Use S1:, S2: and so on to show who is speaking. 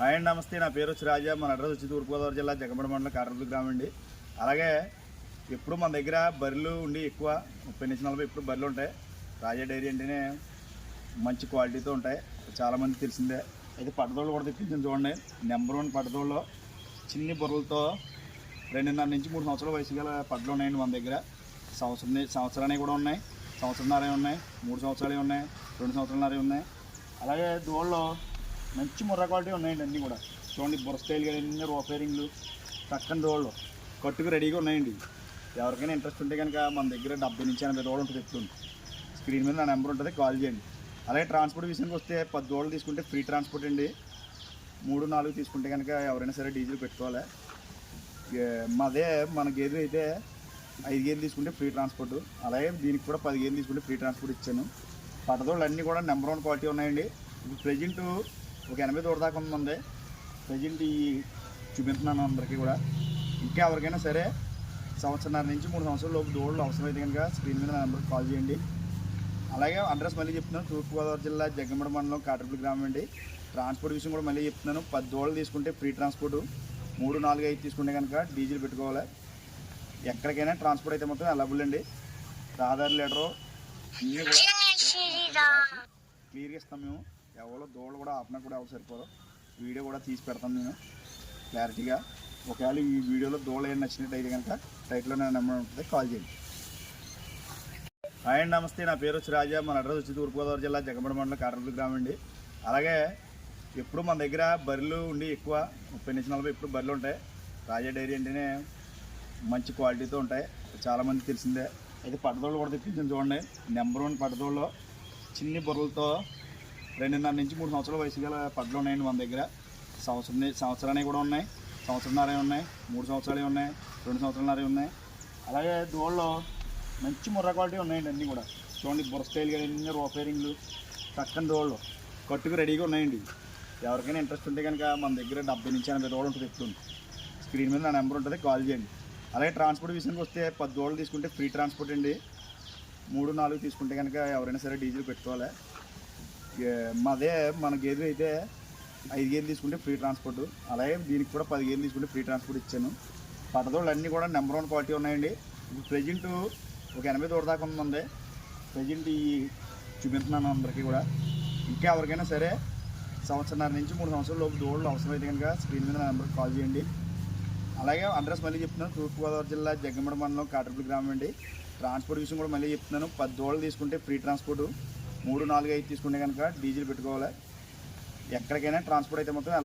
S1: Hi అండి, నమస్తే. నా పేరు వచ్చి రాజా. మన అడ్రస్ వచ్చి తూర్పుగోదావరి జిల్లా జగంబడి మండలం కాటరపల్లి గ్రామం అండి. అలాగే ఎప్పుడు మన దగ్గర బర్రెలు ఉండి ఎక్కువ 30-40 ఎప్పుడు బర్రెలు ఉంటాయి. రాజా డైరీ అంటేనే మంచి క్వాలిటీతో ఉంటాయి, చాలామంది తెలిసిందే. అయితే పట్టదోళ్ళు కూడా తెప్పించింది చూడండి. నెంబర్ 1 పట్టదోళ్ళు చిన్ని బుర్రలతో 2.5 నుంచి 3 సంవత్సరాల వయసు గల పట్టలు ఉన్నాయండి మన దగ్గర. సంవత్సరానికి కూడా ఉన్నాయి, సంవత్సరంన్నర ఉన్నాయి, 3 సంవత్సరాలు ఉన్నాయి, 2 సంవత్సరాలన్నర ఉన్నాయి. అలాగే దోళ్ళు మంచి ముర్రా క్వాలిటీ ఉన్నాయండి. అన్నీ కూడా చూడండి, బుర్ర స్టైల్ కానీ అన్ని రోపేరింగ్లు చక్కని దోళ్ళు కట్టుకు రెడీగా ఉన్నాయండి. ఎవరికైనా ఇంట్రెస్ట్ ఉంటే కనుక మన దగ్గర 70 నుంచి 80 దోళ్ళు ఉంటుంది. ఎప్పుడు స్క్రీన్ మీద నా నెంబర్ ఉంటుంది, కాల్ చేయండి. అలాగే ట్రాన్స్పోర్ట్ విషయానికి వస్తే 10 దోళ్ళు తీసుకుంటే ఫ్రీ ట్రాన్స్పోర్ట్ అండి. 3-4 తీసుకుంటే కనుక ఎవరైనా సరే డీజిల్ పెట్టుకోవాలి. మాదే మన గేదెలు అయితే 5 గేదెలు తీసుకుంటే ఫ్రీ ట్రాన్స్పోర్ట్. అలాగే దీనికి కూడా 10 గేదెలు తీసుకుంటే ఫ్రీ ట్రాన్స్పోర్ట్ ఇచ్చాను. పట్టదోళ్ళు అన్నీ కూడా నెంబర్ 1 క్వాలిటీ ఉన్నాయండి. ఇప్పుడు ప్రజెంట్ ఒక 80 దూడ దాకా ఉందండి. ప్రజెంట్ ఈ చూపిస్తున్నాను అందరికీ కూడా. ఇంకా ఎవరికైనా సరే సంవత్సరాల నుంచి 3 సంవత్సరాల లోపు దూడలు అవసరమైతే కనుక స్క్రీన్ మీద నెంబర్కి కాల్ చేయండి. అలాగే అడ్రస్ మళ్ళీ చెప్తున్నాను, తూర్పుగోదావరి జిల్లా జగ్గంబడి మండలం కాటరపల్లి గ్రామం అండి. ట్రాన్స్పోర్ట్ విషయం కూడా మళ్ళీ చెప్తున్నాను, 10 దూడలు తీసుకుంటే ఫ్రీ ట్రాన్స్పోర్ట్, 3, 4, 5 తీసుకుంటే కనుక డీజిల్ పెట్టుకోవాలి. ఎక్కడికైనా ట్రాన్స్పోర్ట్ అయితే మొత్తం అవైలబుల్ అండి. ఆధార్ లీటరు అన్నీ కూడా క్లియర్గా ఇస్తాం మేము. ఎవరో దోళ్ళు కూడా ఆపినా కూడా ఎవరు సరిపోరు. వీడియో కూడా తీసి పెడతాం నేను క్లారిటీగా. ఒకవేళ ఈ వీడియోలో దోళ్ళు ఏం నచ్చినట్టయితే కనుక టైట్లో నా నెంబర్ ఉంటుంది, కాల్ చేయండి. హాయ్ అండి, నమస్తే. నా పేరు వచ్చి రాజా. మన అడ్రస్ వచ్చి తూర్పుగోదావరి జిల్లా జగంబడి మండలం కాటరపల్లి గ్రామం అండి. అలాగే ఎప్పుడు మన దగ్గర బర్రెలు ఉండి ఎక్కువ 30-40 ఎప్పుడు బర్రెలు ఉంటాయి. రాజా డైరీ అంటేనే మంచి క్వాలిటీతో ఉంటాయి, చాలామంది తెలిసిందే. అయితే పట్టదోళ్ళు కూడా తెప్పించింది చూడండి. నెంబర్ 1 పట్టదోళ్ళు చిన్ని బుర్రలతో 2.5 నుంచి 3 సంవత్సరాల వయసు గల పట్టలు ఉన్నాయండి మన దగ్గర. సంవత్సరానికి కూడా ఉన్నాయి, సంవత్సరంన్నర ఉన్నాయి, 3 సంవత్సరాలు ఉన్నాయి, 2 సంవత్సరాలన్నర ఉన్నాయి. అలాగే దోళ్ళు మంచి ముర్రా క్వాలిటీ ఉన్నాయండి. అన్నీ కూడా చూడండి, బుర్ర స్టైల్ కానీ అన్ని రోపేరింగ్లు చక్కని దోళ్ళు కట్టుకు రెడీగా ఉన్నాయండి. ఎవరికైనా ఇంట్రెస్ట్ ఉంటే కనుక మన దగ్గర 70 నుంచి 80 దోళ్ళు ఉంటుంది. ఎప్పుడు స్క్రీన్ మీద నా నెంబర్ ఉంటుంది, కాల్ చేయండి. అలాగే ట్రాన్స్పోర్ట్ విషయానికి వస్తే 10 దోళ్ళు తీసుకుంటే ఫ్రీ ట్రాన్స్పోర్ట్ అండి. 3-4 తీసుకుంటే కనుక ఎవరైనా సరే డీజిల్ పెట్టుకోవాలి. మాదే మన గేదెలు అయితే 5 గేదెలు తీసుకుంటే ఫ్రీ ట్రాన్స్పోర్ట్. అలాగే దీనికి కూడా 10 గేదెలు తీసుకుంటే ఫ్రీ ట్రాన్స్పోర్ట్ ఇచ్చాను. పట్టదోళ్ళు అన్నీ కూడా నెంబర్ 1 క్వాలిటీ ఉన్నాయండి. ఇప్పుడు ప్రజెంట్ ఒక 80 దూడ దాకా ఉందండి. ప్రజెంట్ ఈ చూపిస్తున్నాను అందరికీ కూడా. ఇంకా ఎవరికైనా సరే సంవత్సరాల నుంచి 3 సంవత్సరాల లోపు దూడలు అవసరమైతే కనుక స్క్రీన్ మీద నా నెంబర్కి కాల్ చేయండి. అలాగే అడ్రస్ మళ్ళీ చెప్తున్నాను, తూర్పుగోదావరి జిల్లా జగ్గంబడి మండలం కాటరపల్లి గ్రామం అండి. ట్రాన్స్పోర్ట్ విషయం కూడా మళ్ళీ చెప్తున్నాను, 10 దూడలు తీసుకుంటే ఫ్రీ ట్రాన్స్పోర్ట్, 3, 4, 5 తీసుకుంటే కనుక డీజిల్ పెట్టుకోవాలి. ఎక్కడికైనా ట్రాన్స్పోర్ట్ అయితే మొత్తం